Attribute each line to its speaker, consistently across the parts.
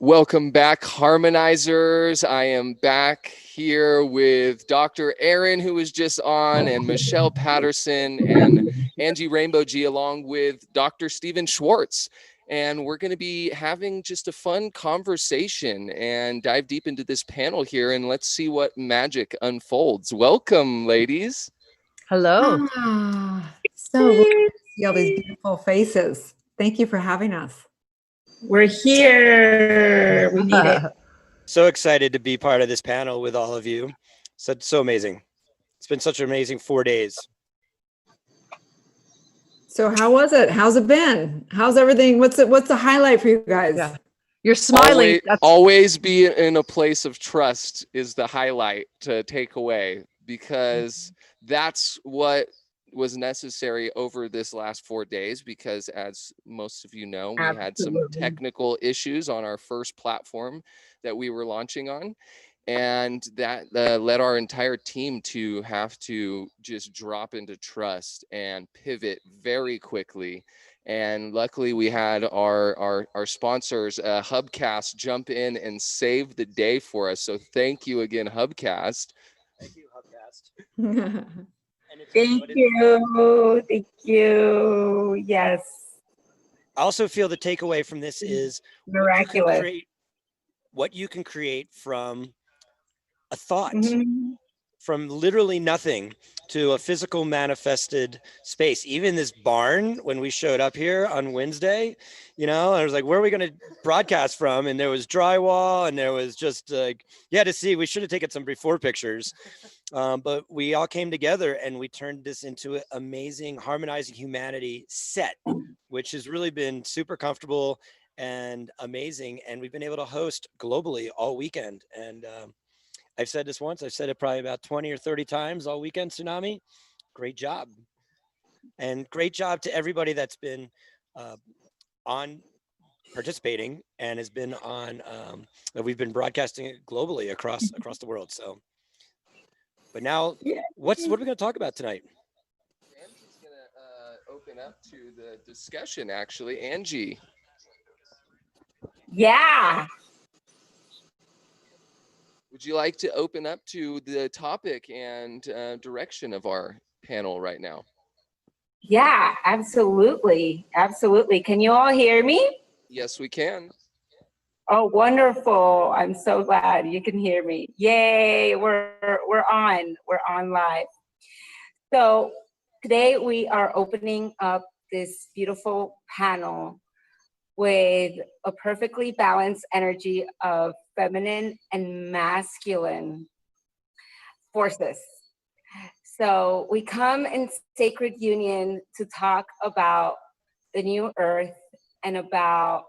Speaker 1: Welcome back, Harmonizers. I am back here with Dr. Erin, who was just on, and Michelle Patterson and Angie Rainbow G, along with Dr. Stephen Schwartz. And we're going to be having just a fun conversation and dive deep into this panel here, and let's see what magic unfolds. Welcome, ladies.
Speaker 2: Hello.
Speaker 3: So good to see all these beautiful faces. Thank you for having us.
Speaker 4: We're here. We need it.
Speaker 5: So excited to be part of this panel with all of you. So amazing. It's been such an amazing 4 days.
Speaker 3: So how was it? How's it been? How's everything? What's the highlight for you guys?
Speaker 2: Yeah. You're smiling.
Speaker 1: Always be in a place of trust is the highlight to take away, because that's what was necessary over this last 4 days, because as most of you know, we had some technical issues on our first platform that we were launching on, and that led our entire team to have to just drop into trust and pivot very quickly. And luckily we had our sponsors, Hubcast, jump in and save the day for us. So thank you again, Hubcast.
Speaker 5: Thank you, Hubcast.
Speaker 4: Thank you. Thank you. Yes.
Speaker 5: I also feel the takeaway from this is
Speaker 4: miraculous.
Speaker 5: What you can create from a thought, from literally nothing to a physical manifested space. Even this barn, when we showed up here on Wednesday, I was like, where are we going to broadcast from? And there was drywall, and there was just like, to see, we should have taken some before pictures. But we all came together and we turned this into an amazing Harmonizing Humanity set, which has really been super comfortable and amazing. And we've been able to host globally all weekend. And I've said this once, I've said it probably about 20 or 30 times all weekend, Tsunami. Great job. And great job to everybody that's been on participating and has been on, that we've been broadcasting it globally across the world. So. But now, what are we going to talk about tonight?
Speaker 1: Angie's going to open up to the discussion, actually. Angie.
Speaker 4: Yeah.
Speaker 1: Would you like to open up to the topic and direction of our panel right now?
Speaker 4: Yeah, absolutely. Absolutely. Can you all hear me?
Speaker 1: Yes, we can.
Speaker 4: Oh, wonderful. I'm so glad you can hear me. Yay, we're on live. So today we are opening up this beautiful panel with a perfectly balanced energy of feminine and masculine forces. So we come in sacred union to talk about the new earth and about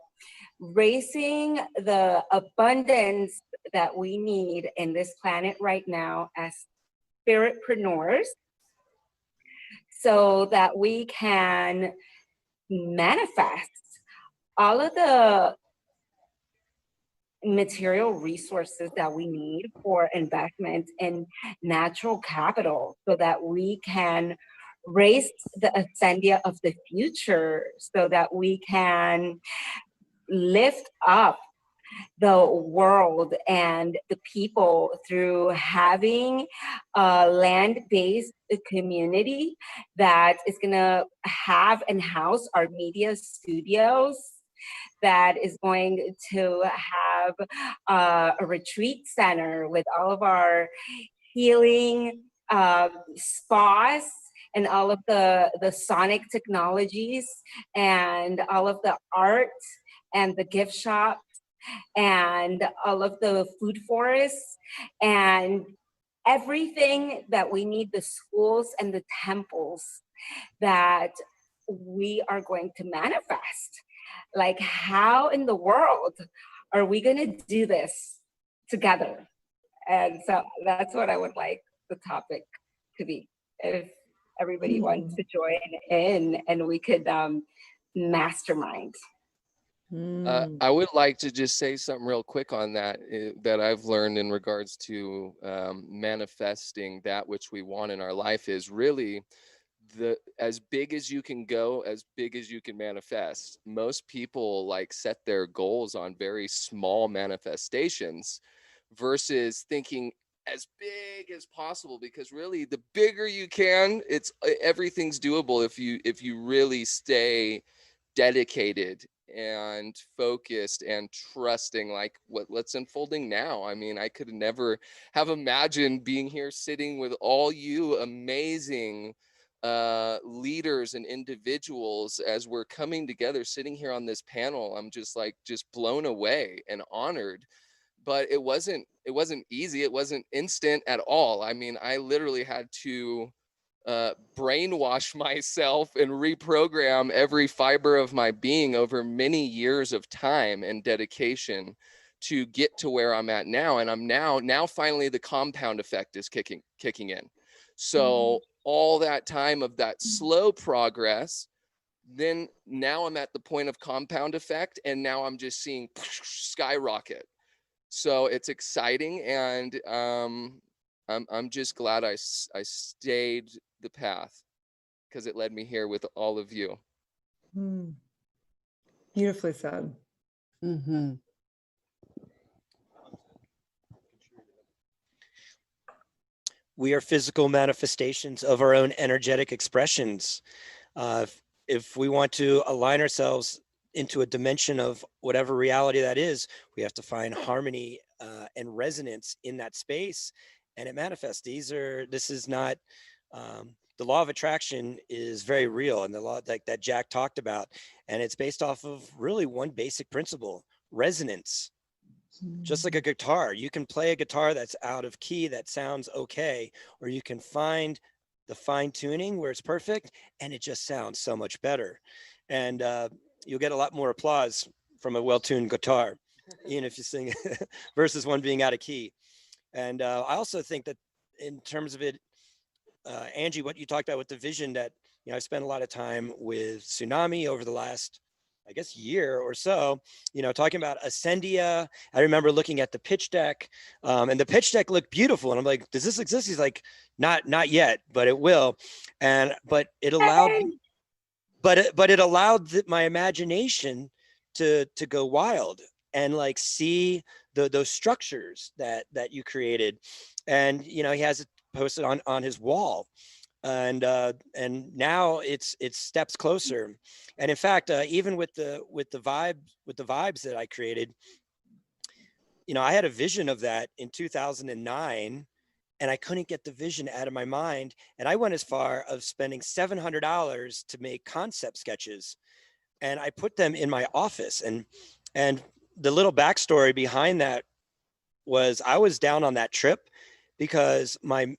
Speaker 4: raising the abundance that we need in this planet right now as spiritpreneurs, so that we can manifest all of the material resources that we need for investment in natural capital, so that we can raise the ascendia of the future, so that we can lift up the world and the people through having a land-based community that is going to have and house our media studios, that is going to have a retreat center with all of our healing spas and all of the sonic technologies and all of the art and the gift shops and all of the food forests and everything that we need, the schools and the temples that we are going to manifest. Like, how in the world are we going to do this together? And so that's what I would like the topic to be. If everybody wants to join in and we could mastermind.
Speaker 1: I would like to just say something real quick on that, that I've learned in regards to manifesting that which we want in our life, is really as big as you can go, as big as you can manifest. Most people like set their goals on very small manifestations versus thinking as big as possible, because really the bigger you can, everything's doable if you really stay dedicated and focused and trusting, like what's unfolding now. I mean, I could never have imagined being here sitting with all you amazing leaders and individuals as we're coming together, sitting here on this panel. I'm just blown away and honored. But it wasn't easy. It wasn't instant at all. I mean, I literally had to brainwash myself and reprogram every fiber of my being over many years of time and dedication to get to where I'm at now. And I'm now finally the compound effect is kicking in. So all that time of that slow progress, then now I'm at the point of compound effect, and now I'm just seeing skyrocket. So it's exciting, and I'm just glad I stayed the path, because it led me here with all of you.
Speaker 3: Beautifully said.
Speaker 5: We are physical manifestations of our own energetic expressions. If we want to align ourselves into a dimension of whatever reality that is, we have to find harmony and resonance in that space, and it manifests. This is not, the law of attraction is very real, and the law that Jack talked about, and it's based off of really one basic principle: resonance. Just like a guitar, you can play a guitar that's out of key that sounds okay, or you can find the fine tuning where it's perfect and it just sounds so much better. And you'll get a lot more applause from a well-tuned guitar, even if you sing versus one being out of key. And I also think that in terms of it, Angie, what you talked about with the vision, that, you know, I spent a lot of time with Tsunami over the last, I guess, year or so, you know, talking about Ascendia. I remember looking at the pitch deck, and the pitch deck looked beautiful. And I'm like, does this exist? He's like, not yet, but it will. But it allowed, it allowed my imagination to go wild and like see those structures that you created. And, you know, he has it posted on his wall. And now it's steps closer. And in fact, even with the vibes that I created, you know, I had a vision of that in 2009, and I couldn't get the vision out of my mind. And I went as far of spending $700 to make concept sketches, and I put them in my office. And the little backstory behind that was I was down on that trip because my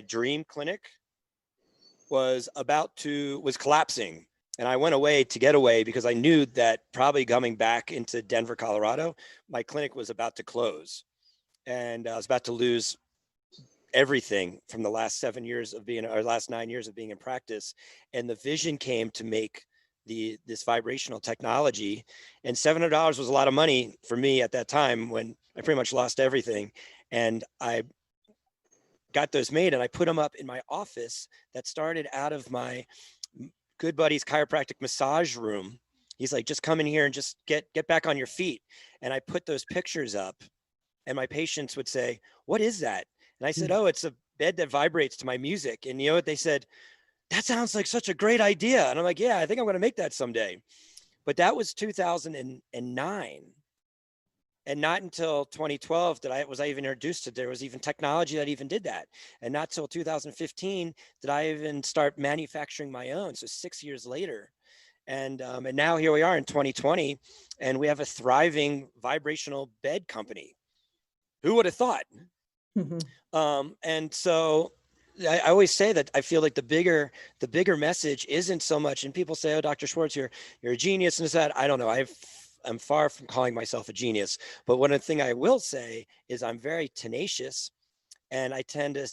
Speaker 5: dream clinic was collapsing, and I went away to get away because I knew that probably coming back into Denver, Colorado, my clinic was about to close, and I was about to lose everything from the last last 9 years of being in practice. And the vision came to make this vibrational technology, and $700 was a lot of money for me at that time when I pretty much lost everything. And I got those made, and I put them up in my office that started out of my good buddy's chiropractic massage room. He's like, just come in here and just get back on your feet. And I put those pictures up, and my patients would say, what is that? And I said, oh, it's a bed that vibrates to my music. And you know what they said? That sounds like such a great idea. And I'm like, yeah, I think I'm going to make that someday. But that was 2009. And not until 2012 that I was even introduced to, there was even technology that even did that. And not till 2015 did I even start manufacturing my own. So 6 years later. And now here we are in 2020, and we have a thriving vibrational bed company. Who would have thought? And so I always say that I feel like the bigger message isn't so much, and people say, oh, Dr. Schwartz, you're a genius and this, that. I don't know. I'm far from calling myself a genius, but one thing I will say is I'm very tenacious, and I tend to,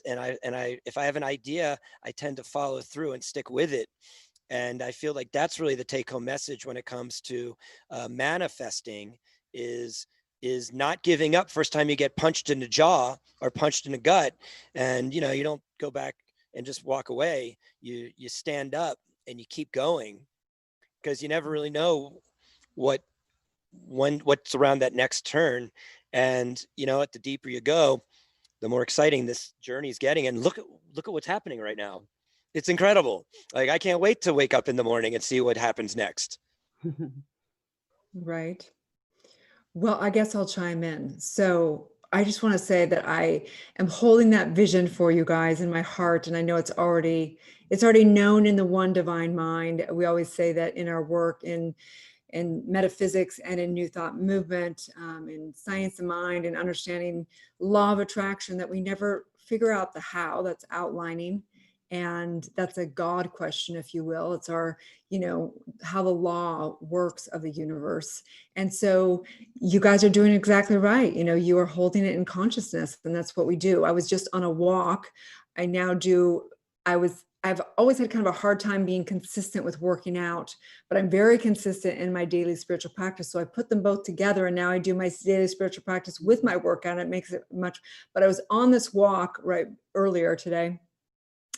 Speaker 5: if I have an idea, I tend to follow through and stick with it. And I feel like that's really the take-home message when it comes to manifesting is not giving up first time you get punched in the jaw or punched in the gut. And, you know, you don't go back and just walk away. You stand up and you keep going, because you never really know what's around that next turn. And the deeper you go, the more exciting this journey is getting. And look at what's happening right now. It's incredible. Like, I can't wait to wake up in the morning and see what happens next.
Speaker 3: Right. Well, I guess I'll chime in. So I just want to say that I am holding that vision for you guys in my heart. And I know it's already known in the one divine mind. We always say that in our work in metaphysics and in New Thought movement, in science of mind and understanding law of attraction, that we never figure out the how. That's outlining. And that's a God question, if you will. It's our, how the law works of the universe. And so you guys are doing exactly right. You are holding it in consciousness, and that's what we do. I was just on a walk. I've always had kind of a hard time being consistent with working out, but I'm very consistent in my daily spiritual practice. So I put them both together, and now I do my daily spiritual practice with my workout. It makes it much, but I was on this walk right earlier today.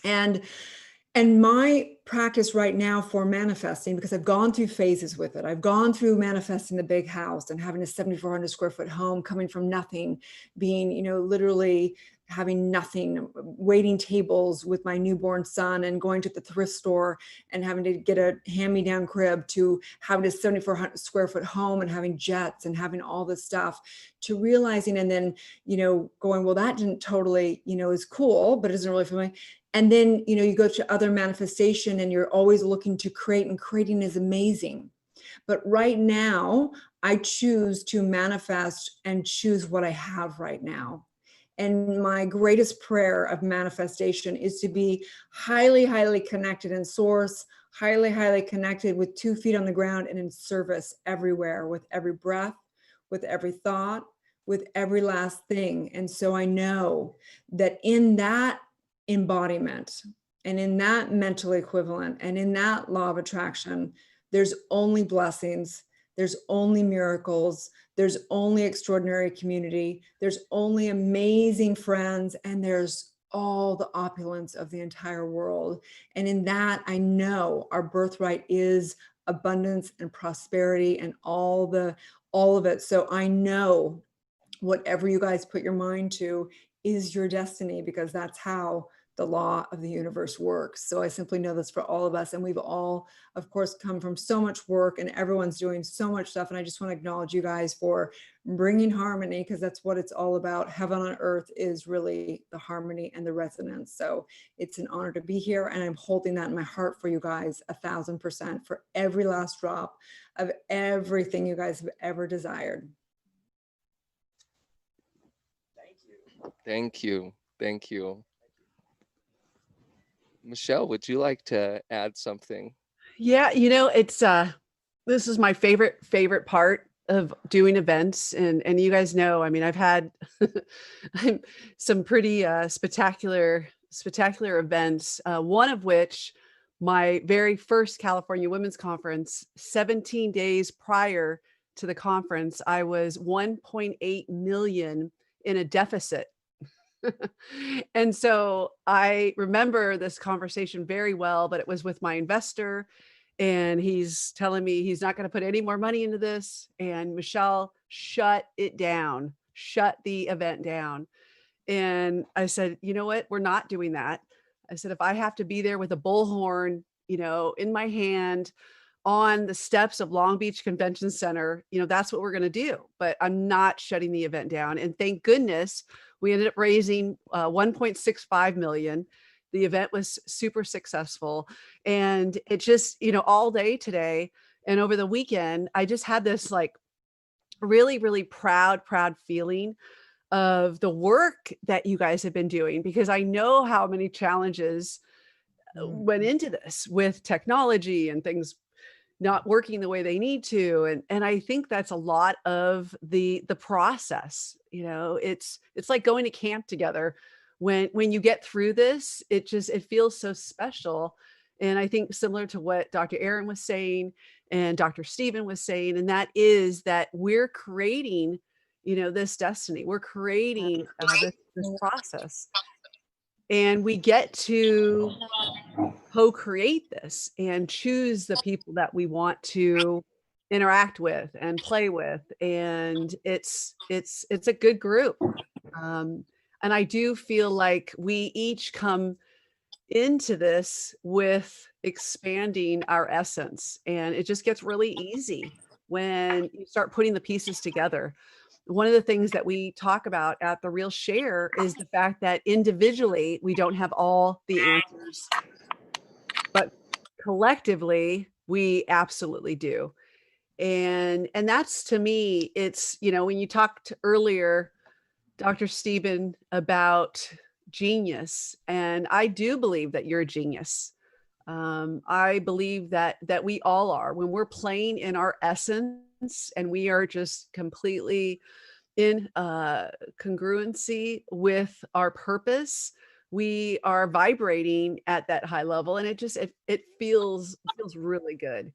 Speaker 3: And my practice right now for manifesting, because I've gone through phases with it. I've gone through manifesting the big house and having a 7,400 square foot home, coming from nothing, being, literally having nothing, waiting tables with my newborn son and going to the thrift store and having to get a hand-me-down crib, to having a 7,400 square foot home and having jets and having all this stuff, to realizing, and then, going, well, that didn't totally, is cool, but it isn't really for me. And then, you go to other manifestation and you're always looking to create, and creating is amazing. But right now, I choose to manifest and choose what I have right now. And my greatest prayer of manifestation is to be highly, highly connected in source, highly, highly connected with 2 feet on the ground and in service everywhere, with every breath, with every thought, with every last thing. And so I know that in that embodiment and in that mental equivalent and in that law of attraction, there's only blessings, there's only miracles, there's only extraordinary community, there's only amazing friends, and there's all the opulence of the entire world. And in that, I know our birthright is abundance and prosperity and all of it. So I know whatever you guys put your mind to is your destiny, because that's how the law of the universe works. So I simply know this for all of us. And we've all, of course, come from so much work, and everyone's doing so much stuff. And I just want to acknowledge you guys for bringing harmony, because that's what it's all about. Heaven on earth is really the harmony and the resonance. So it's an honor to be here. And I'm holding that in my heart for you guys 1,000%, for every last drop of everything you guys have ever desired.
Speaker 1: Thank you. Thank you. Michelle, would you like to add something?
Speaker 2: Yeah, it's this is my favorite part of doing events, and you guys know, I mean, I've had some pretty spectacular events, one of which, my very first California Women's Conference. 17 days prior to the conference, I was 1.8 million in a deficit. And so I remember this conversation very well, but it was with my investor, and he's telling me he's not going to put any more money into this. And Michelle, shut it down, shut the event down. And I said, you know what? We're not doing that. I said, if I have to be there with a bullhorn, in my hand on the steps of Long Beach Convention Center, that's what we're going to do. But I'm not shutting the event down. And thank goodness we ended up raising 1.65 million. The event was super successful. And it just, all day today and over the weekend, I just had this like really, really proud feeling of the work that you guys have been doing, because I know how many challenges went into this with technology and things not working the way they need to. And I think that's a lot of the process. It's like going to camp together. When you get through this, it feels so special. And I think similar to what Dr. Erin was saying and Dr. Stephen was saying, and that is that we're creating, this destiny. We're creating this process. And we get to co-create this and choose the people that we want to interact with and play with. And it's a good group. And I do feel like we each come into this with expanding our essence, and it just gets really easy when you start putting the pieces together. One of the things that we talk about at the Real Share is the fact that individually we don't have all the answers, but collectively we absolutely do. And that's, to me, it's, when you talked earlier, Dr. Stephen, about genius, and I do believe that you're a genius. I believe that we all are, when we're playing in our essence and we are just completely in congruency with our purpose. We are vibrating at that high level, and it feels really good.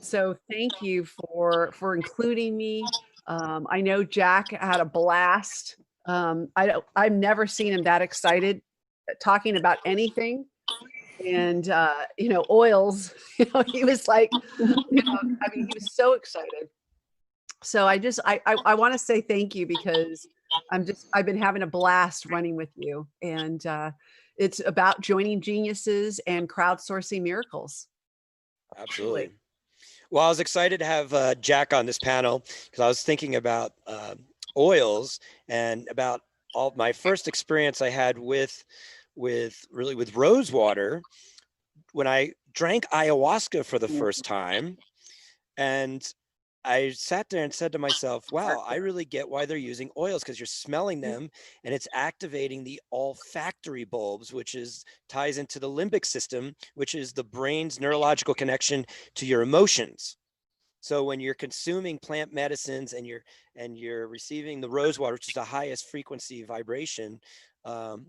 Speaker 2: So thank you for including me. I know Jack had a blast. I've never seen him that excited talking about anything. And oils, he was like, I mean, he was so excited. So I want to say thank you, because I've been having a blast running with you. And it's about joining geniuses and crowdsourcing miracles.
Speaker 5: Absolutely. Well, I was excited to have Jack on this panel because I was thinking about oils and about all my first experience I had with rose water when I drank ayahuasca for the first time. And I sat there and said to myself, wow, I really get why they're using oils, because you're smelling them and it's activating the olfactory bulbs, which ties into the limbic system, which is the brain's neurological connection to your emotions. So when you're consuming plant medicines and you're receiving the rose water, which is the highest frequency vibration of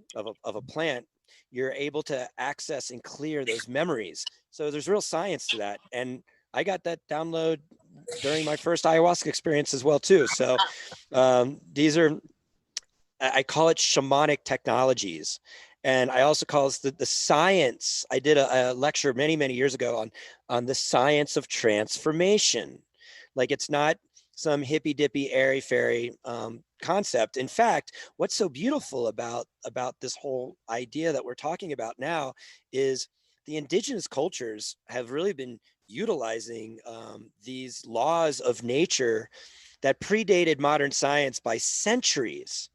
Speaker 5: a plant, you're able to access and clear those memories. So there's real science to that. And I got that download during my first ayahuasca experience as well too. So these are, I call it shamanic technologies. And I also call it the science. I did a lecture many years ago on the science of transformation. Like, it's not some hippy dippy airy fairy concept. In fact, what's so beautiful about this whole idea that we're talking about now is the indigenous cultures have really been utilizing these laws of nature that predated modern science by centuries.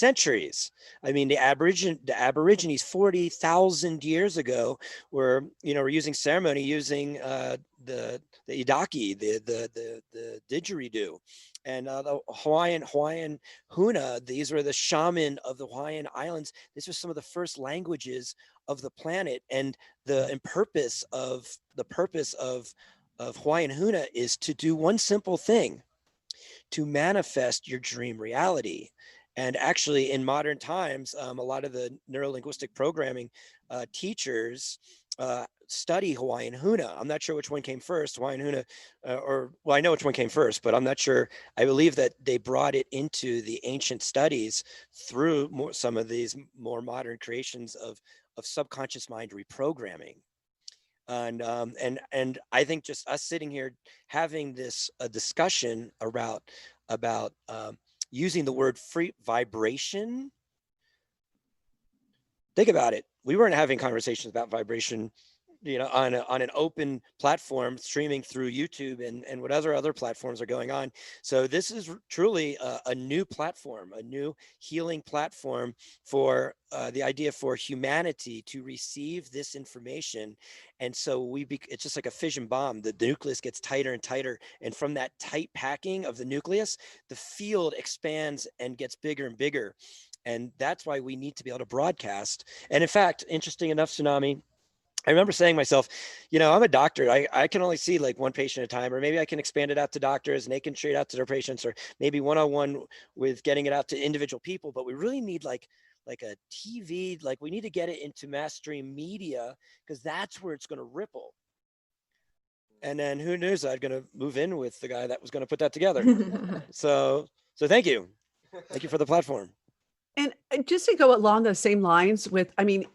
Speaker 5: I mean, the Aborigines 40,000 years ago were using ceremony, using the idaki, the didgeridoo, and the Hawaiian Huna. These were the shaman of the Hawaiian Islands. These were some of the first languages of the planet, and the purpose of Hawaiian Huna is to do one simple thing: to manifest your dream reality. And actually, in modern times, a lot of the neurolinguistic programming teachers study Hawaiian Huna. I'm not sure which one came first, Hawaiian Huna, I know which one came first, but I'm not sure. I believe that they brought it into the ancient studies through some of these more modern creations of subconscious mind reprogramming. And I think just us sitting here having a discussion about using the word free vibration. Think about it. We weren't having conversations about vibration, on an open platform streaming through YouTube and what other platforms are going on. So this is truly a new platform, a new healing platform for the idea for humanity to receive this information. And so it's just like a fission bomb. The nucleus gets tighter and tighter. And from that tight packing of the nucleus, the field expands and gets bigger and bigger. And that's why we need to be able to broadcast. And in fact, interesting enough, Tsunami, I remember saying to myself, I'm a doctor. I can only see like one patient at a time, or maybe I can expand it out to doctors and they can treat it out to their patients, or maybe one-on-one with getting it out to individual people. But we really need like a TV, like we need to get it into mass stream media, because that's where it's going to ripple. And then who knew I'm going to move in with the guy that was going to put that together. So thank you. Thank you for the platform.
Speaker 2: And just to go along those same lines with, I mean,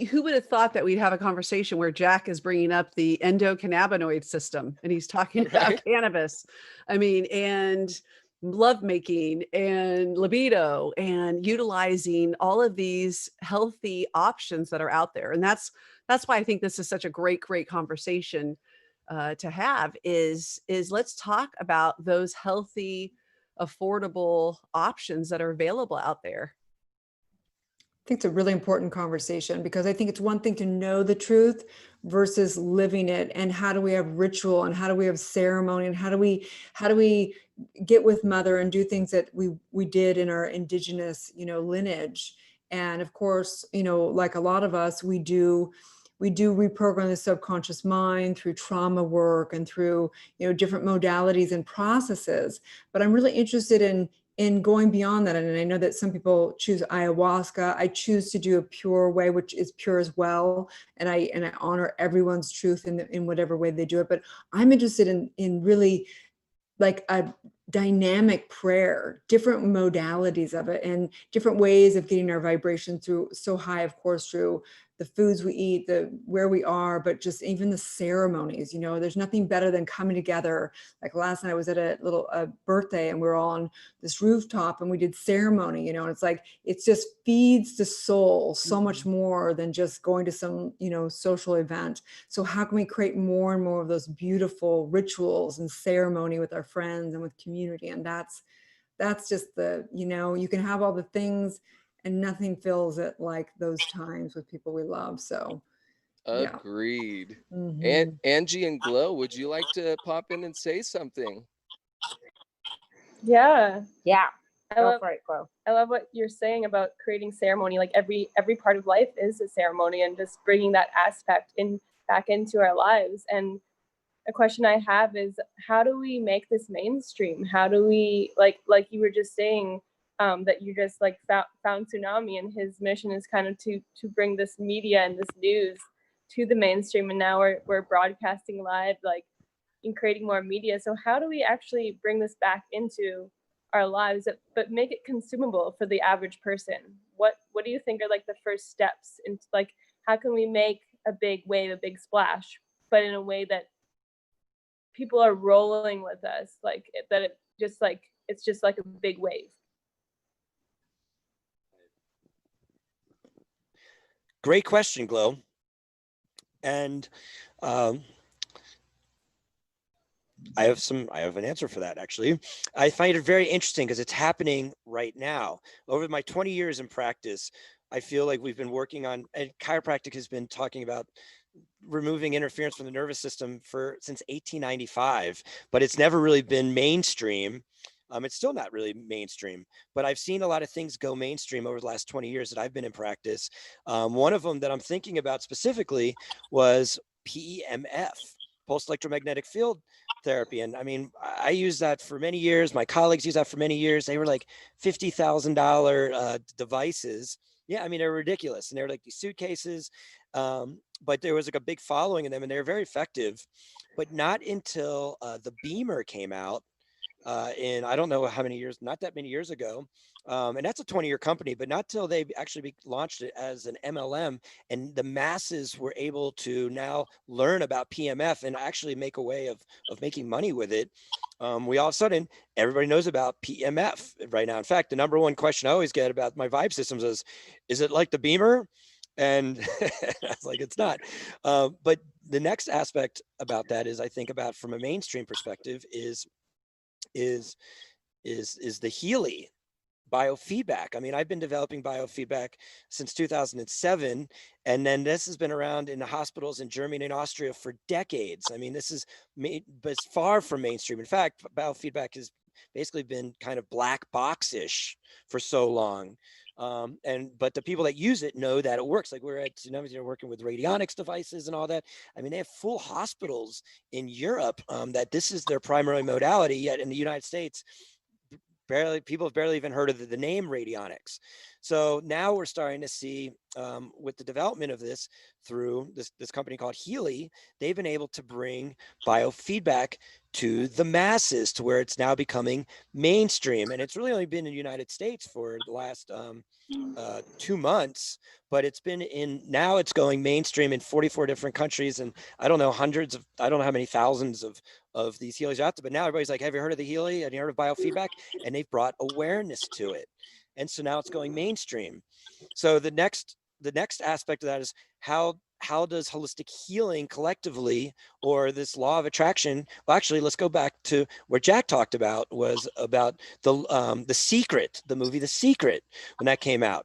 Speaker 2: who would have thought that we'd have a conversation where Jack is bringing up the endocannabinoid system and he's talking about
Speaker 1: Right.
Speaker 2: cannabis, I mean, and lovemaking and libido and utilizing all of these healthy options that are out there. And that's why I think this is such a great conversation to have is let's talk about those healthy, affordable options that are available out there.
Speaker 3: I think it's a really important conversation because I think it's one thing to know the truth versus living it. And how do we have ritual and how do we have ceremony and how do we get with mother and do things that we did in our indigenous, lineage. And of course, like a lot of us, we do reprogram the subconscious mind through trauma work and through, different modalities and processes. But I'm really interested in going beyond that. And I know that some people choose ayahuasca. I choose to do a pure way, which is pure as well. And I honor everyone's truth in whatever way they do it. But I'm interested in really like a dynamic prayer, different modalities of it and different ways of getting our vibration through so high, of course, through the foods we eat, where we are, but just even the ceremonies, there's nothing better than coming together. Like last night I was at a little birthday and we were all on this rooftop and we did ceremony, and it's like, it just feeds the soul so much more than just going to some, social event. So how can we create more and more of those beautiful rituals and ceremony with our friends and with community? And that's just you can have all the things and nothing fills it like those times with people we love. So yeah.
Speaker 1: Agreed. And
Speaker 3: Mhm.
Speaker 1: Angie and Glow, would you like to pop in and say something?
Speaker 6: Yeah.
Speaker 4: Yeah,
Speaker 6: I
Speaker 4: go
Speaker 6: love
Speaker 4: for it, Chloe.
Speaker 6: I love what you're saying about creating ceremony. Like every part of life is a ceremony, and just bringing that aspect back into our lives. And a question I have is, how do we make this mainstream? How do we, like you were just saying, that you just like found Tsunami, and his mission is kind of to bring this media and this news to the mainstream. And now we're broadcasting live, like in creating more media. So how do we actually bring this back into our lives, but make it consumable for the average person? What do you think are like the first steps into, like, how can we make a big wave, a big splash, but in a way that people are rolling with us, like that it's just like a big wave?
Speaker 5: Great question, Glow. And I have an answer for that, actually. I find it very interesting because it's happening right now. Over my 20 years in practice, I feel like we've been working on, and chiropractic has been talking about removing interference from the nervous system since 1895, but it's never really been mainstream. It's still not really mainstream, but I've seen a lot of things go mainstream over the last 20 years that I've been in practice. One of them that I'm thinking about specifically was PEMF, pulse electromagnetic field therapy. And I mean, I used that for many years. My colleagues used that for many years. They were like $50,000 devices. Yeah, I mean, they're ridiculous. And they were like these suitcases. But there was like a big following in them, and they were very effective. But not until the Beamer came out in, I don't know how many years, not that many years ago. And that's a 20-year company, but not till they actually launched it as an MLM, and the masses were able to now learn about PMF and actually make a way of making money with it. We all of a sudden, everybody knows about PMF right now. In fact, the number one question I always get about my vibe systems is it like the Beamer? And I was like, it's not. But the next aspect about that is, I think about from a mainstream perspective is the Healy biofeedback. I mean, I've been developing biofeedback since 2007, and then this has been around in the hospitals in Germany and Austria for decades. I mean, this is but it's far from mainstream. In fact, biofeedback has basically been kind of black box-ish for so long. But the people that use it know that it works. Like we're at Tsunami, working with radionics devices and all that. I mean, they have full hospitals in Europe that this is their primary modality. Yet in the United States, people have barely even heard of the name radionics. So now we're starting to see with the development of this through this company called Healy, they've been able to bring biofeedback to the masses to where it's now becoming mainstream. And it's really only been in the United States for the last 2 months, but now it's going mainstream in 44 different countries. And I don't know, I don't know how many thousands of these Healys out there, but now everybody's like, have you heard of the Healy? Have you heard of biofeedback? And they've brought awareness to it. And so now it's going mainstream. So the next aspect of that is how does holistic healing collectively, or this law of attraction? Well, actually, let's go back to what Jack talked about, was about the Secret, the movie The Secret, when that came out.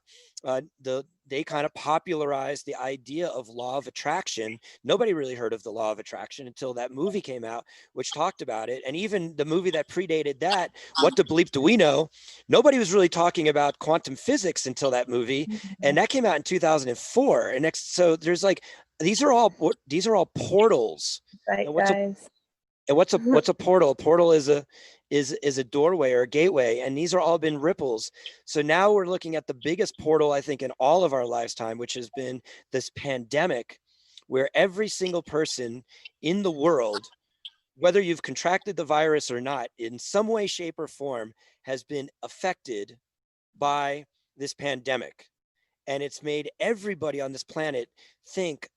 Speaker 5: They kind of popularized the idea of law of attraction. Nobody really heard of the law of attraction until that movie came out, which talked about it. And even the movie that predated that, What the Bleep Do We Know? Nobody was really talking about quantum physics until that movie. And that came out in 2004. And so there's like, these are all portals.
Speaker 6: Right,
Speaker 5: And
Speaker 6: guys.
Speaker 5: what's a portal? A portal is a doorway or a gateway, and these are all been ripples. So now we're looking at the biggest portal, I think, in all of our lifetime, which has been this pandemic, where every single person in the world, whether you've contracted the virus or not, in some way, shape, or form, has been affected by this pandemic. And it's made everybody on this planet think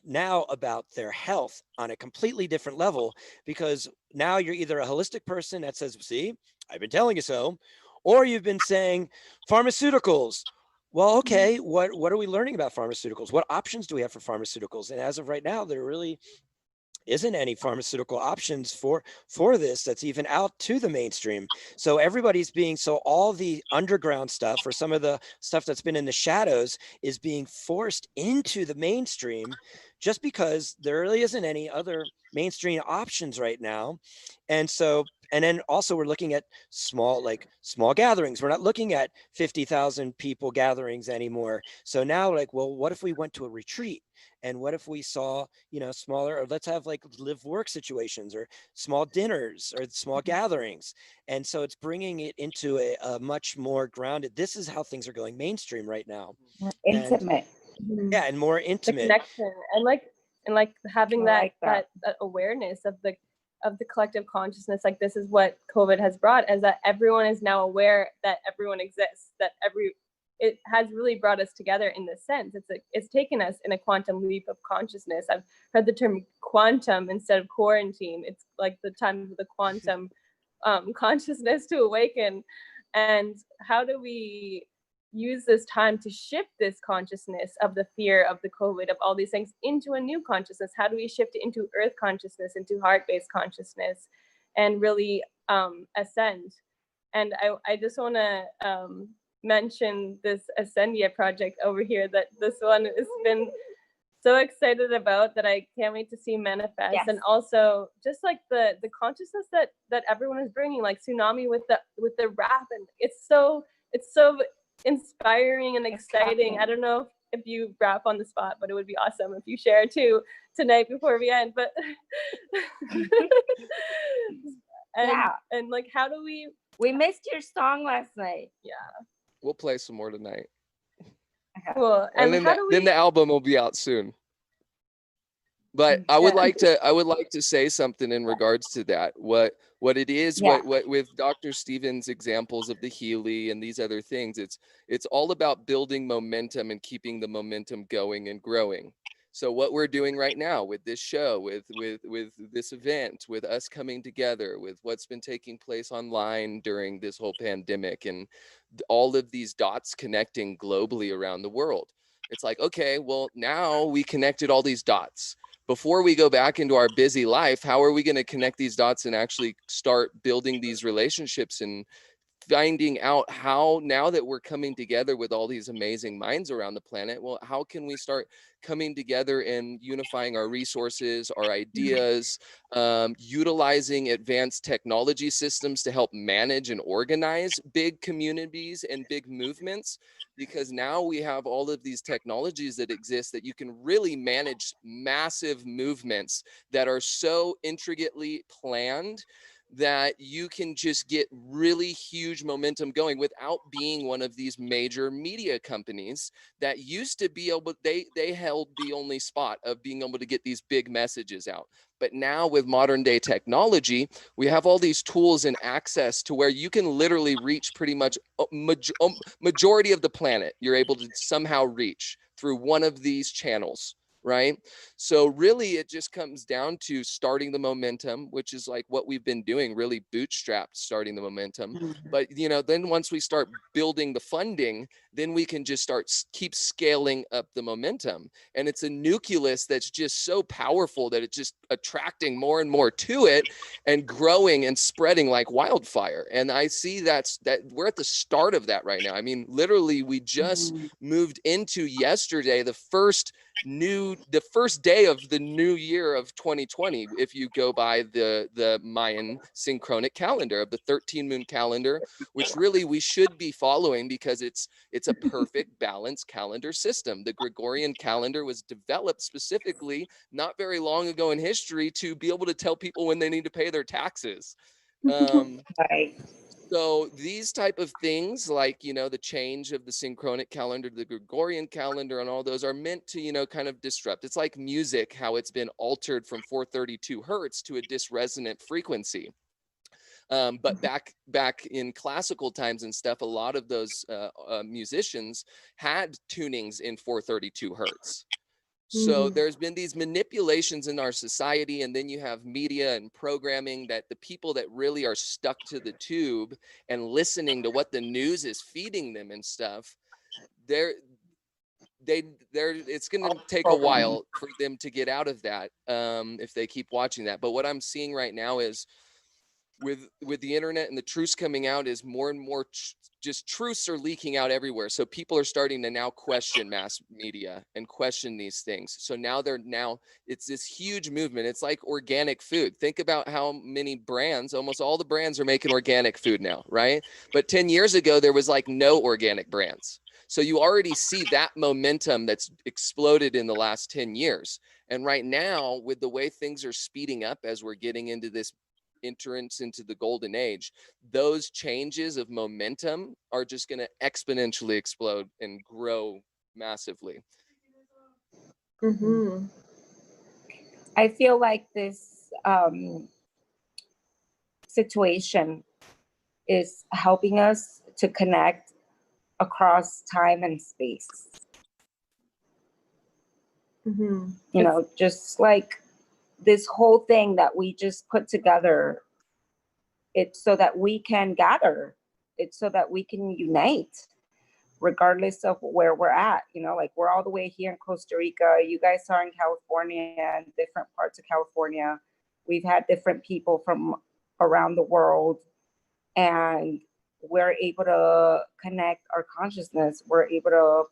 Speaker 5: now about their health on a completely different level, because now you're either a holistic person that says, see, I've been telling you so, or you've been saying pharmaceuticals. Well, okay, what are we learning about pharmaceuticals? What options do we have for pharmaceuticals? And as of right now, there really isn't any pharmaceutical options for this that's even out to the mainstream. So all the underground stuff, or some of the stuff that's been in the shadows, is being forced into the mainstream, just because there really isn't any other mainstream options right now. And then also we're looking at small gatherings. We're not looking at 50,000 people gatherings anymore. So now, like, well, what if we went to a retreat? And what if we saw, smaller, or let's have like live work situations, or small dinners, or small gatherings. And so it's bringing it into a much more grounded, this is how things are going mainstream right now.
Speaker 4: Intimate.
Speaker 5: And more
Speaker 6: The
Speaker 5: intimate.
Speaker 6: connection, and having
Speaker 4: I like
Speaker 6: that awareness of the collective consciousness. Like, this is what COVID has brought, is that everyone is now aware that everyone exists, it has really brought us together in this sense. It's taken us in a quantum leap of consciousness. I've heard the term quantum instead of quarantine. It's like the time of the quantum consciousness to awaken. And how do we use this time to shift this consciousness of the fear of the COVID, of all these things, into a new consciousness? How do we shift it into earth consciousness, into heart-based consciousness, and really ascend? And I just want to mention this Ascendia project over here, that this one has been so excited about, that I can't wait to see manifest.
Speaker 4: Yes.
Speaker 6: And also just like the consciousness that everyone is bringing, like Tsunami with the rap, and it's so inspiring and exciting. I don't know if you rap on the spot, but it would be awesome if you share too tonight before we end. But and like, how do we
Speaker 4: missed your song last night.
Speaker 6: Yeah,
Speaker 1: We'll play some more tonight.
Speaker 6: cool.
Speaker 1: And then the album will be out soon. But I would like to say something in regards to that. What it is, what with Dr. Stevens' examples of the Healy and these other things, it's all about building momentum and keeping the momentum going and growing. So what we're doing right now with this show, with this event, with us coming together, with what's been taking place online during this whole pandemic, and all of these dots connecting globally around the world. It's like, okay, well, now we connected all these dots. Before we go back into our busy life, how are we going to connect these dots and actually start building these relationships and finding out how, now that we're coming together with all these amazing minds around the planet, well, how can we start coming together and unifying our resources, our ideas, utilizing advanced technology systems to help manage and organize big communities and big movements? Because now we have all of these technologies that exist that you can really manage massive movements that are so intricately planned that you can just get really huge momentum going without being one of these major media companies that used to be able, they held the only spot of being able to get these big messages out. But now with modern day technology, we have all these tools and access to where you can literally reach pretty much majority of the planet. You're able to somehow reach through one of these channels, right? So really it just comes down to starting the momentum, which is like what we've been doing, really bootstrapped starting the momentum. But you know, then once we start building the funding, then we can just keep scaling up the momentum. And it's a nucleus that's just so powerful that it's just attracting more and more to it and growing and spreading like wildfire. And I see that we're at the start of that right now. I mean, literally we just moved into yesterday, the first day of the new year of 2020, if you go by the Mayan synchronic calendar of the 13 moon calendar, which really we should be following because it's a perfect balanced calendar system. The Gregorian calendar was developed specifically not very long ago in history to be able to tell people when they need to pay their taxes.
Speaker 4: Right.
Speaker 1: So these type of things, like, you know, the change of the synchronic calendar to the Gregorian calendar and all those are meant to, you know, kind of disrupt. It's like music, how it's been altered from 432 hertz to a dysresonant frequency. But back in classical times and stuff, a lot of those musicians had tunings in 432 hertz. So there's been these manipulations in our society, and then you have media and programming that the people that really are stuck to the tube and listening to what the news is feeding them and stuff, it's going to take a while for them to get out of that if they keep watching that. But what I'm seeing right now is with the internet and the truths coming out is more and more just truths are leaking out everywhere. So people are starting to now question mass media and question these things. So now it's this huge movement. It's like organic food. Think about how many brands, almost all the brands are making organic food now, right? But 10 years ago, there was like no organic brands. So you already see that momentum that's exploded in the last 10 years. And right now, with the way things are speeding up as we're getting into this entrance into the golden age, those changes of momentum are just going to exponentially explode and grow massively.
Speaker 4: I feel like this situation is helping us to connect across time and space. You know, just like this whole thing that we just put together, it's so that we can gather, it's so that we can unite regardless of where we're at. You know, like we're all the way here in Costa Rica, you guys are in California and different parts of California. We've had different people from around the world, and we're able to connect our consciousness, we're able to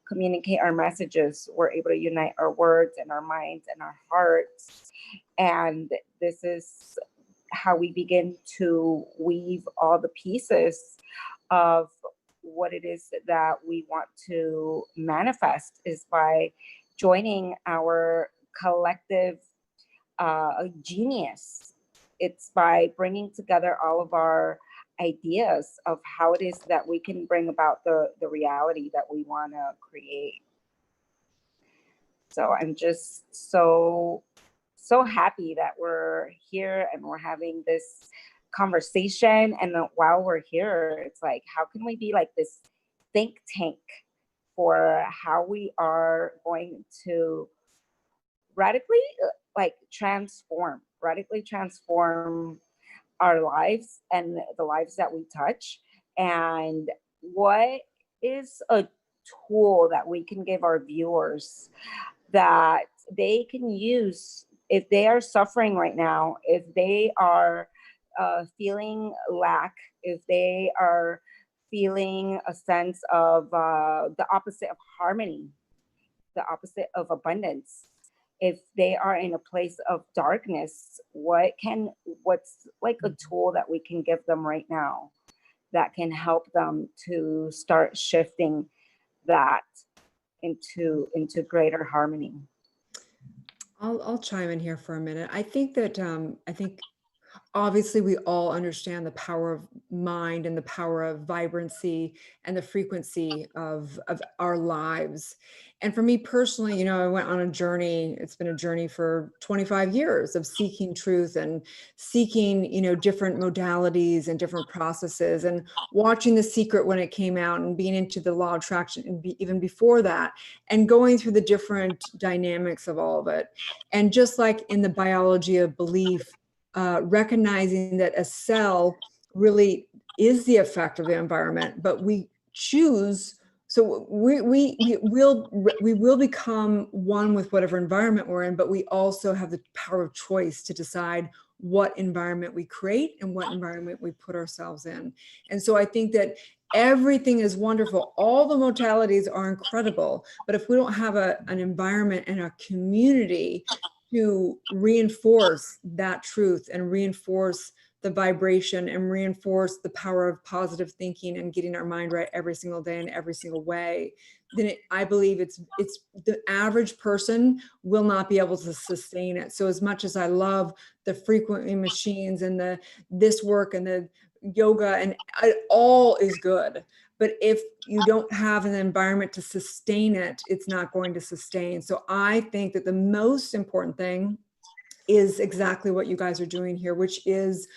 Speaker 4: communicate our messages, we're able to unite our words and our minds and our hearts. And this is how we begin to weave all the pieces of what it is that we want to manifest, is by joining our collective genius. It's by bringing together all of our ideas of how it is that we can bring about the reality that we want to create. So I'm just so happy that we're here and we're having this conversation. And while we're here, it's like, how can we be like this think tank for how we are going to radically transform our lives and the lives that we touch? And what is a tool that we can give our viewers that they can use if they are suffering right now, if they are feeling lack, if they are feeling a sense of the opposite of harmony, the opposite of abundance, if they are in a place of darkness, what's like a tool that we can give them right now that can help them to start shifting that into greater harmony?
Speaker 3: I'll chime in here for a minute. I think that obviously we all understand the power of mind and the power of vibrancy and the frequency of our lives. And for me personally, you know, I went on a journey. It's been a journey for 25 years of seeking truth and seeking, you know, different modalities and different processes, and watching The Secret when it came out and being into the law of attraction and even before that, and going through the different dynamics of all of it. And just like in the biology of belief, recognizing that a cell really is the effect of the environment, but we choose. So we will become one with whatever environment we're in, but we also have the power of choice to decide what environment we create and what environment we put ourselves in. And so I think that everything is wonderful. All the modalities are incredible, but if we don't have an environment and a community to reinforce that truth and reinforce the vibration and reinforce the power of positive thinking and getting our mind right every single day in every single way, then I believe it's the average person will not be able to sustain it. So as much as I love the frequency machines and this work and the yoga, and it all is good, but if you don't have an environment to sustain it, it's not going to sustain. So I think that the most important thing is exactly what you guys are doing here, which is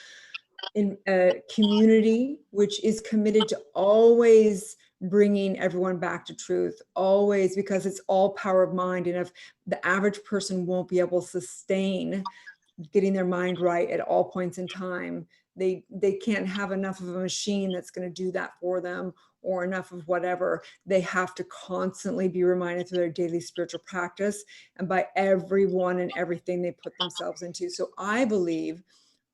Speaker 3: in a community which is committed to always bringing everyone back to truth, always, because it's all power of mind. And if the average person won't be able to sustain getting their mind right at all points in time, they can't have enough of a machine that's going to do that for them, or enough of whatever. They have to constantly be reminded through their daily spiritual practice and by everyone and everything they put themselves into. So I believe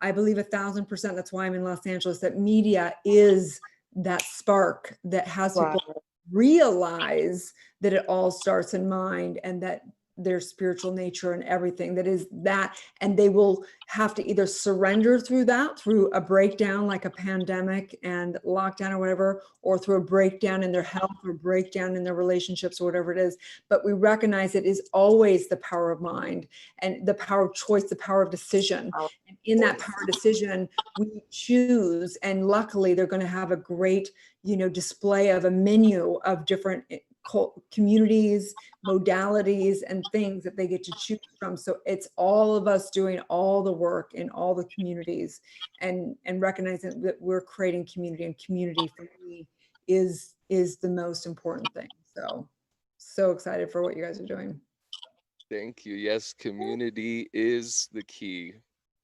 Speaker 3: 1,000%, that's why I'm in Los Angeles, that media is that spark that has people realize that it all starts in mind, and that their spiritual nature and everything that is that, and they will have to either surrender through a breakdown like a pandemic and lockdown or whatever, or through a breakdown in their health or breakdown in their relationships or whatever it is. But we recognize it is always the power of mind and the power of choice, the power of decision. And in that power of decision, we choose, and luckily they're going to have a great, you know, display of a menu of different communities, modalities, and things that they get to choose from. So it's all of us doing all the work in all the communities, and recognizing that we're creating community, and community for me is the most important thing. So excited for what you guys are doing.
Speaker 1: Thank you. Yes, community is the key.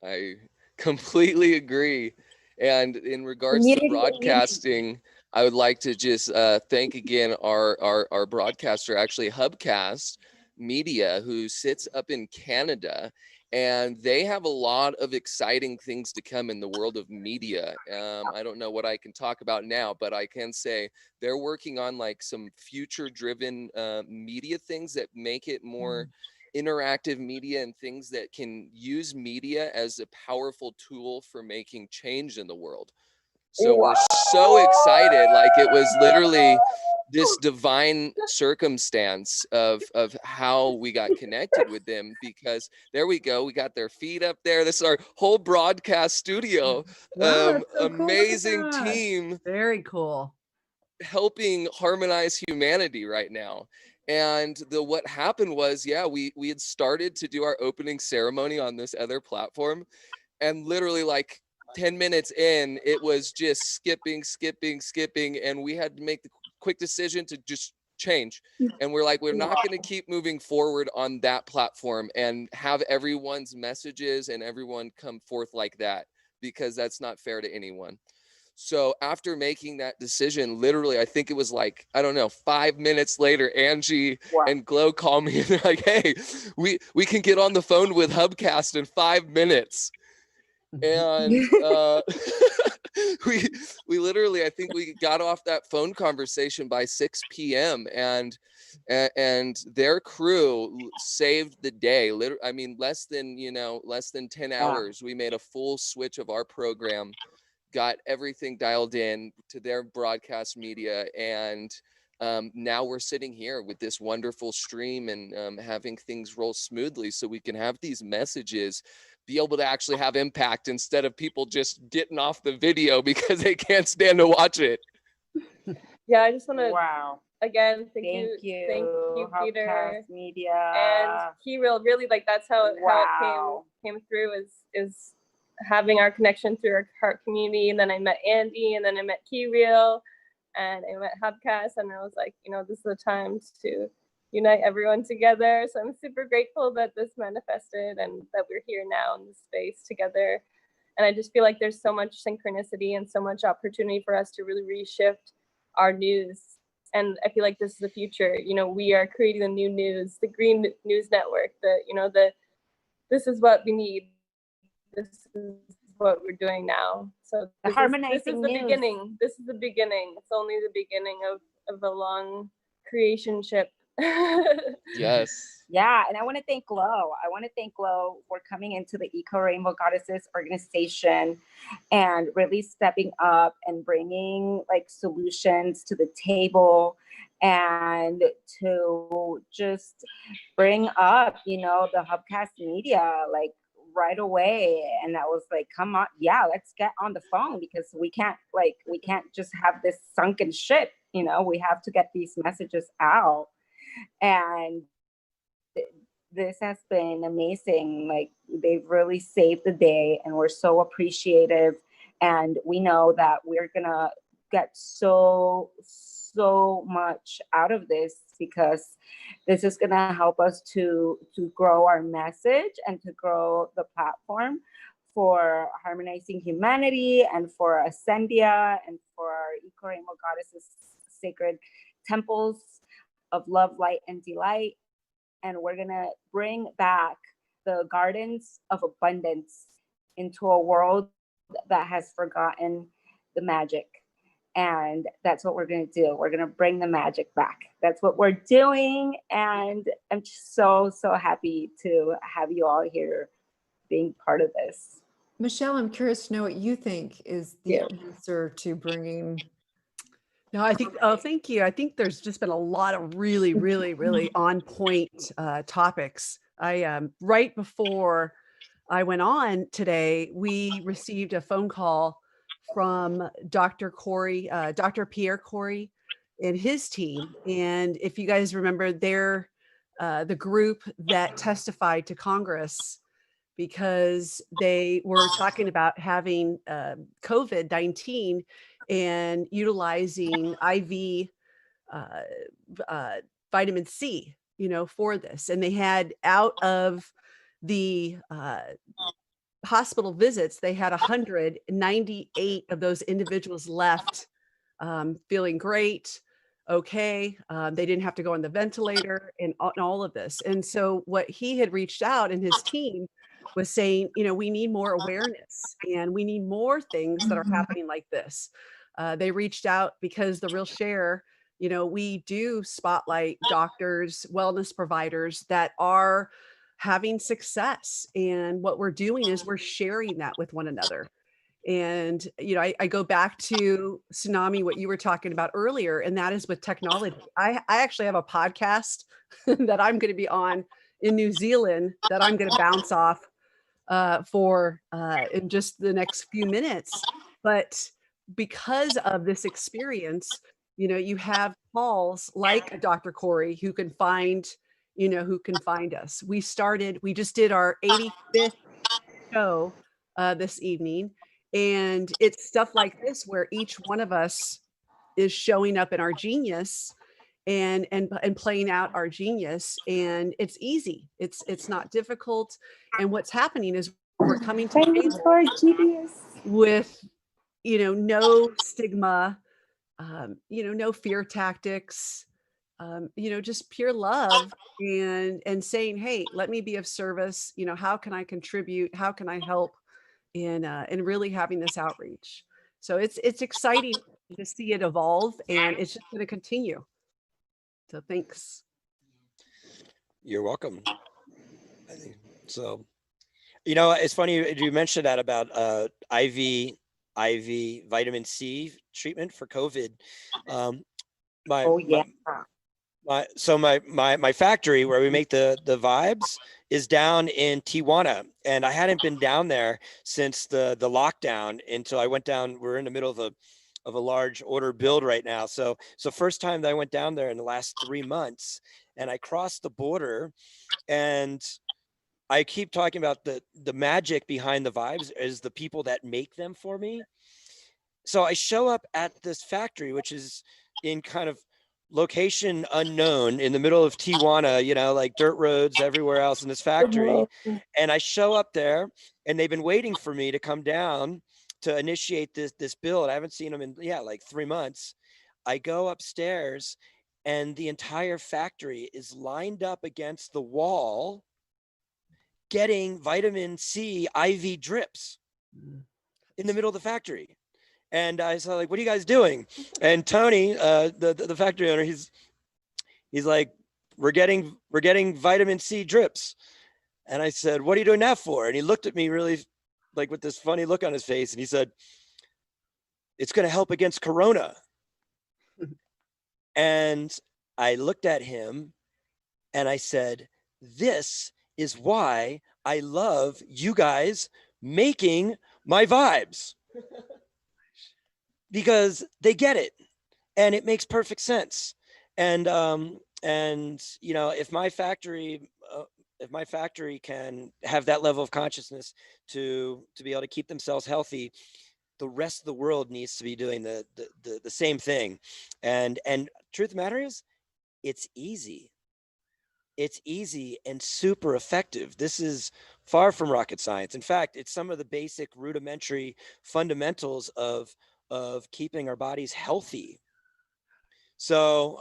Speaker 1: I completely agree. And in regards to broadcasting, I would like to just thank again our broadcaster, actually Hubcast Media, who sits up in Canada, and they have a lot of exciting things to come in the world of media. I don't know what I can talk about now, but I can say they're working on like some future-driven media things that make it more interactive media, and things that can use media as a powerful tool for making change in the world. So we're so excited. Like, it was literally this divine circumstance of how we got connected with them, because there we go. We got their feet up there. This is our whole broadcast studio.
Speaker 2: Wow, so
Speaker 1: amazing
Speaker 2: cool.
Speaker 1: team.
Speaker 2: Very cool.
Speaker 1: Helping harmonize humanity right now. And what happened was, yeah, we had started to do our opening ceremony on this other platform, and literally like 10 minutes in, it was just skipping, and we had to make the quick decision to just change. And we're like, we're not going to keep moving forward on that platform and have everyone's messages and everyone come forth like that, because that's not fair to anyone. So after making that decision, literally, I think it was like, I don't know, 5 minutes later, Angie and Glow call me and they're like, hey, we can get on the phone with Hubcast in 5 minutes. And we literally, I think we got off that phone conversation by 6 p.m. and their crew saved the day. I mean, less than 10 hours, we made a full switch of our program, got everything dialed in to their broadcast media, and now we're sitting here with this wonderful stream and having things roll smoothly so we can have these messages be able to actually have impact instead of people just getting off the video because they can't stand to watch it.
Speaker 6: Yeah, I just want to
Speaker 4: Wow.
Speaker 6: again
Speaker 4: Thank you,
Speaker 6: Peter
Speaker 4: Hubcast Media.
Speaker 6: and Kirill. Really, like that's how it came through is having our connection through our heart community, and then I met Andy, and then I met Kirill, and I met Hubcast, and I was like, you know, this is the time to unite everyone together. So I'm super grateful that this manifested and that we're here now in this space together. And I just feel like there's so much synchronicity and so much opportunity for us to really reshift our news. And I feel like this is the future. You know, we are creating the new news, the green news network, this is what we need. This is what we're doing now. So this is the beginning. This is the beginning. It's only the beginning of a long creationship.
Speaker 1: Yes.
Speaker 4: Yeah, and I want to thank Glow. For coming into the Eco Rainbow Goddesses organization and really stepping up and bringing like solutions to the table and to just bring up, you know, the Hubcast Media like right away. And I was like, come on, yeah, let's get on the phone because we can't just have this sunken ship, you know, we have to get these messages out. And this has been amazing. Like they've really saved the day and we're so appreciative. And we know that we're gonna get so much out of this because this is gonna help us to grow our message and to grow the platform for Harmonizing Humanity and for Ascendia and for our Eco Rainbow Goddesses sacred temples of love, light, and delight. And we're gonna bring back the gardens of abundance into a world that has forgotten the magic. And that's what we're gonna do. We're gonna bring the magic back. That's what we're doing. And I'm just so happy to have you all here being part of this.
Speaker 3: Michelle, I'm curious to know what you think is the answer to bringing.
Speaker 2: No, I think, thank you. I think there's just been a lot of really on point topics. Right before I went on today, we received a phone call from Dr. Pierre Corey and his team. And if you guys remember, they're the group that testified to Congress because they were talking about having COVID-19 and utilizing IV vitamin C, you know, for this. And they had out of the hospital visits, they had 198 of those individuals left feeling great, okay. They didn't have to go on the ventilator and all of this. And so what he had reached out and his team was saying, you know, we need more awareness and we need more things that are happening like this. They reached out because the Real Share, you know, we do spotlight doctors, wellness providers that are having success. And what we're doing is we're sharing that with one another. And, you know, I go back to Tsunami, what you were talking about earlier, and that is with technology. I actually have a podcast that I'm going to be on in New Zealand that I'm going to bounce off for in just the next few minutes. But because of this experience, you know, you have calls like Dr. Corey who can find, you know, who can find us. We just did our 85th show this evening. And it's stuff like this where each one of us is showing up in our genius and playing out our genius. And it's easy. It's not difficult. And what's happening is we're coming to with, you know, no stigma, you know, no fear tactics, you know, just pure love and saying, hey, let me be of service. You know, how can I contribute? How can I help in really having this outreach? So it's exciting to see it evolve and it's just going to continue. So thanks.
Speaker 5: You're welcome. I think so. You know, it's funny you mentioned that about IV vitamin C treatment for COVID. my factory where we make the vibes is down in Tijuana, and I hadn't been down there since the lockdown until I went down. We're in the middle of a large order build right now. So first time that I went down there in the last 3 months, and I crossed the border, and I keep talking about the magic behind the vibes is the people that make them for me. So I show up at this factory, which is in kind of location unknown in the middle of Tijuana, like dirt roads everywhere else in this factory. And I show up there, and they've been waiting for me to come down to initiate this build. I haven't seen them in like 3 months. I go upstairs, and the entire factory is lined up against the wall getting vitamin C IV drips in the middle of the factory. And I was like, what are you guys doing? And Tony, the factory owner, he's like, we're getting vitamin C drips. And I said, what are you doing that for? And he looked at me really like with this funny look on his face. And he said, it's going to help against Corona. And I looked at him and I said, this is why I love you guys making my vibes. Because they get it, and it makes perfect sense. And if my factory can have that level of consciousness to be able to keep themselves healthy, the rest of the world needs to be doing the same thing. And truth of the matter is, it's easy. It's easy and super effective. This is far from rocket science. In fact, it's some of the basic rudimentary fundamentals of keeping our bodies healthy. So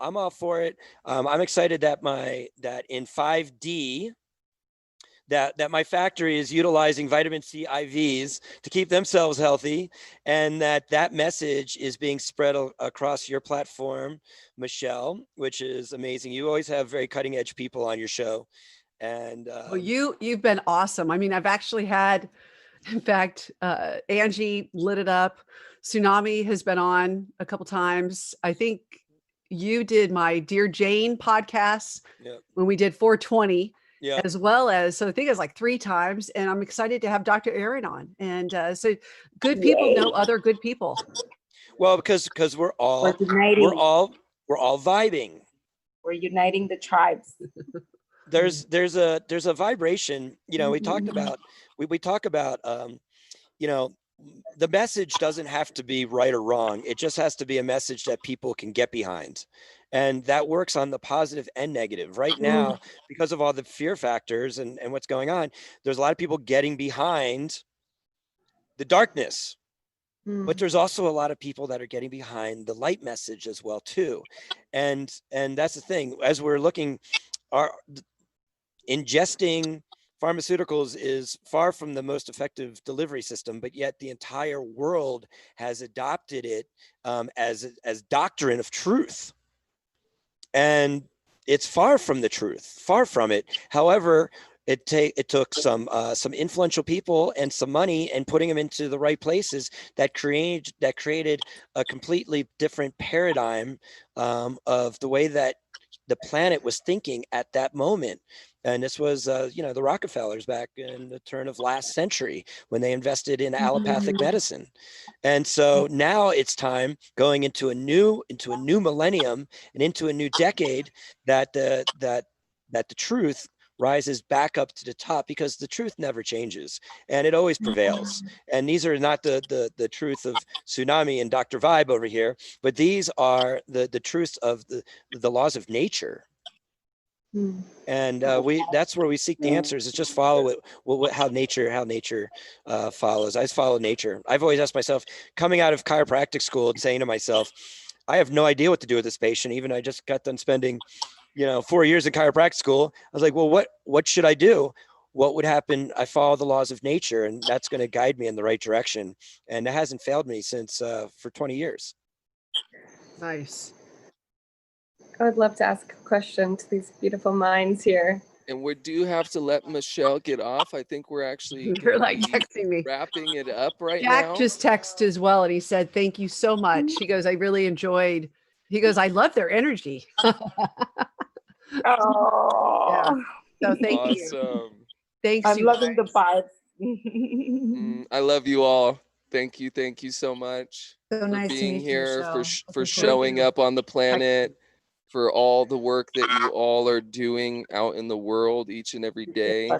Speaker 5: I'm all for it. I'm excited that in 5D, that my factory is utilizing vitamin C IVs to keep themselves healthy, and that message is being spread across your platform, Michelle, which is amazing. You always have very cutting edge people on your show. And
Speaker 2: well, you've been awesome. I mean, I've actually had, in fact, Angie lit it up. Tsunami has been on a couple times. I think you did my Dear Jane podcast when we did 420. Yeah. As well as, so I think it's like 3 times, and I'm excited to have Dr. Erin on. And so good people know other good people.
Speaker 5: Well, because we're all vibing.
Speaker 4: We're uniting the tribes.
Speaker 5: There's a vibration. We talked about we talk about the message doesn't have to be right or wrong. It just has to be a message that people can get behind. And that works on the positive and negative. Right now, because of all the fear factors and what's going on, there's a lot of people getting behind the darkness. But there's also a lot of people that are getting behind the light message as well, too. And that's the thing. As we're looking, ingesting pharmaceuticals is far from the most effective delivery system, but yet the entire world has adopted it as doctrine of truth. And it's far from the truth, far from it. However, it took some influential people and some money and putting them into the right places that created a completely different paradigm of the way that the planet was thinking at that moment. And this was, the Rockefellers back in the turn of last century when they invested in allopathic medicine. And so now it's time going into a new millennium and into a new decade that the truth rises back up to the top, because the truth never changes and it always prevails. And these are not the truth of Tsunami and Dr. Vibe over here, but these are the truths of the laws of nature. And that's where we seek the answers. It's just follow it, how nature follows. I just follow nature. I've always asked myself, coming out of chiropractic school and saying to myself, I have no idea what to do with this patient. Even I just got done spending 4 years in chiropractic school. I was like, well, what should I do? What would happen? I follow the laws of nature, and that's going to guide me in the right direction. And it hasn't failed me since for 20 years.
Speaker 2: Nice.
Speaker 6: I would love to ask a question to these beautiful minds here.
Speaker 1: And we do have to let Michelle get off. I think we're actually
Speaker 2: You're like texting me,
Speaker 1: wrapping it up right
Speaker 2: Jack
Speaker 1: now.
Speaker 2: just texted as well, and he said, thank you so much. He goes, I really enjoyed He goes, I love their energy.
Speaker 4: Oh,
Speaker 2: So thank you.
Speaker 1: Awesome.
Speaker 2: Thanks.
Speaker 4: I'm
Speaker 2: you
Speaker 4: loving the
Speaker 2: guys.
Speaker 4: vibes.
Speaker 1: I love you all. Thank you so much
Speaker 3: So
Speaker 1: for
Speaker 3: nice to
Speaker 1: being
Speaker 3: meet you,
Speaker 1: here,
Speaker 3: Michelle.
Speaker 1: for
Speaker 3: Looking forward
Speaker 1: showing
Speaker 3: to-
Speaker 1: up on the planet, for all the work that you all are doing out in the world each and every day.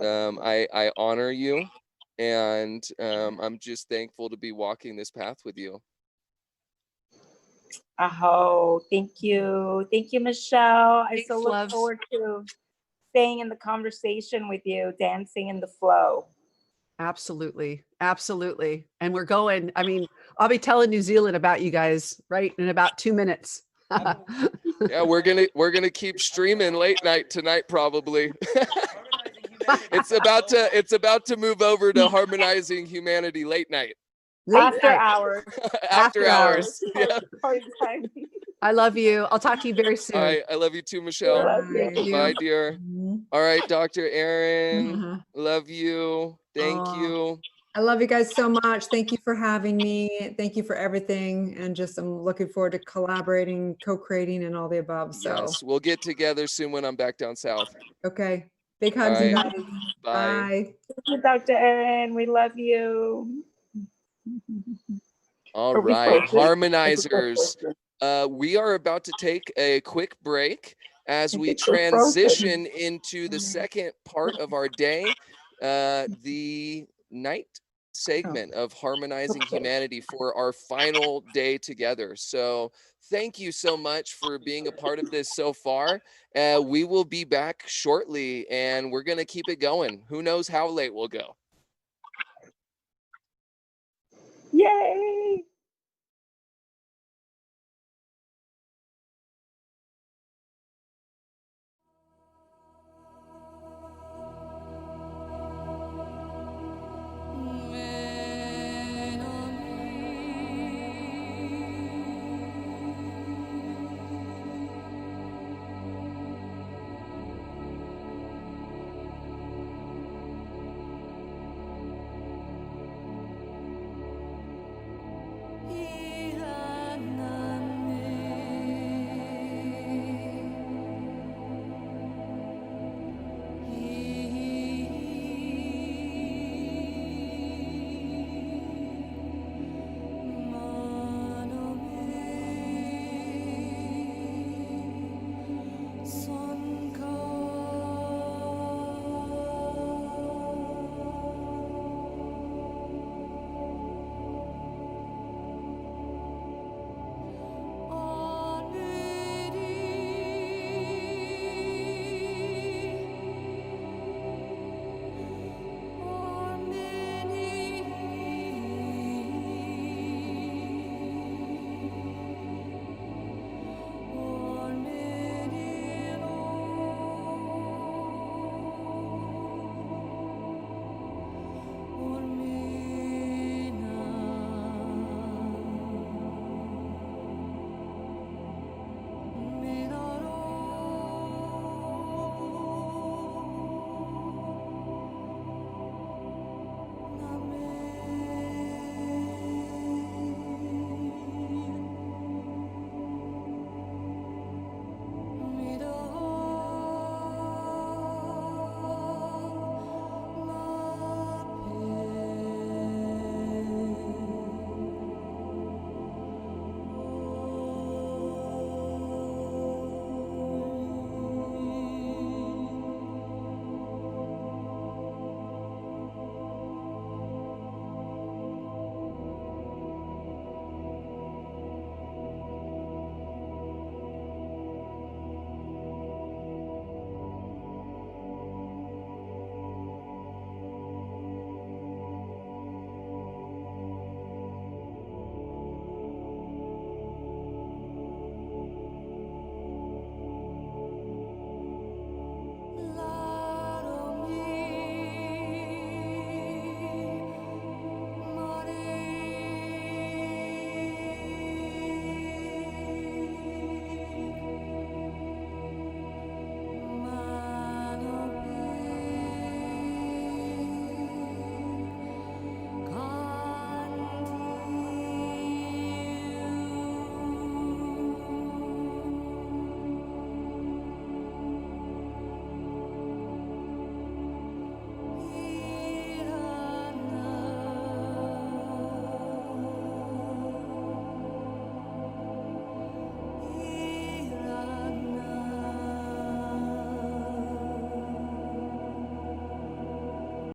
Speaker 1: I honor you, and I'm just thankful to be walking this path with you.
Speaker 4: Oh, thank you. Thank you, Michelle. I so
Speaker 2: Thanks,
Speaker 4: look
Speaker 2: loves.
Speaker 4: forward to staying in the conversation with you, dancing in the flow.
Speaker 2: Absolutely. Absolutely. And we're going, I mean, I'll be telling New Zealand about you guys, right? In about 2 minutes.
Speaker 1: Yeah, we're gonna keep streaming late night tonight, probably. It's about to move over to Harmonizing Humanity late night.
Speaker 4: After
Speaker 2: night.
Speaker 4: hours.
Speaker 1: After hours. Yeah.
Speaker 4: Party time.
Speaker 2: I love you. I'll talk to you very soon.
Speaker 1: All right. I love you too, Michelle.
Speaker 4: Love you.
Speaker 3: Thank you.
Speaker 1: Bye, dear.
Speaker 3: Mhm.
Speaker 1: All right, Dr. Erin.
Speaker 3: Mhm.
Speaker 1: Love you. Thank
Speaker 3: Aw.
Speaker 1: you.
Speaker 3: I love you guys so much. Thank you for having me. Thank you for everything. And just I'm looking forward to collaborating, co-creating, and all the above. So,
Speaker 1: Yes, we'll get together soon when I'm back down south.
Speaker 3: okay. Big
Speaker 1: All
Speaker 3: hugs, you
Speaker 1: right.
Speaker 3: guys.
Speaker 1: Bye.
Speaker 3: Bye.
Speaker 4: Thank you, Dr. Erin. We love you.
Speaker 1: All
Speaker 4: Are we
Speaker 1: right,
Speaker 4: frozen?
Speaker 1: harmonizers. We are about to take a quick break as we
Speaker 4: think we're frozen.
Speaker 1: transition into the second part of our day, the night segment of Harmonizing
Speaker 4: Okay.
Speaker 1: Humanity for our final day together. So thank you so much for being a part of this so far. We will be back shortly, and we're going to keep it going. Who knows how late we'll go.
Speaker 4: Yay!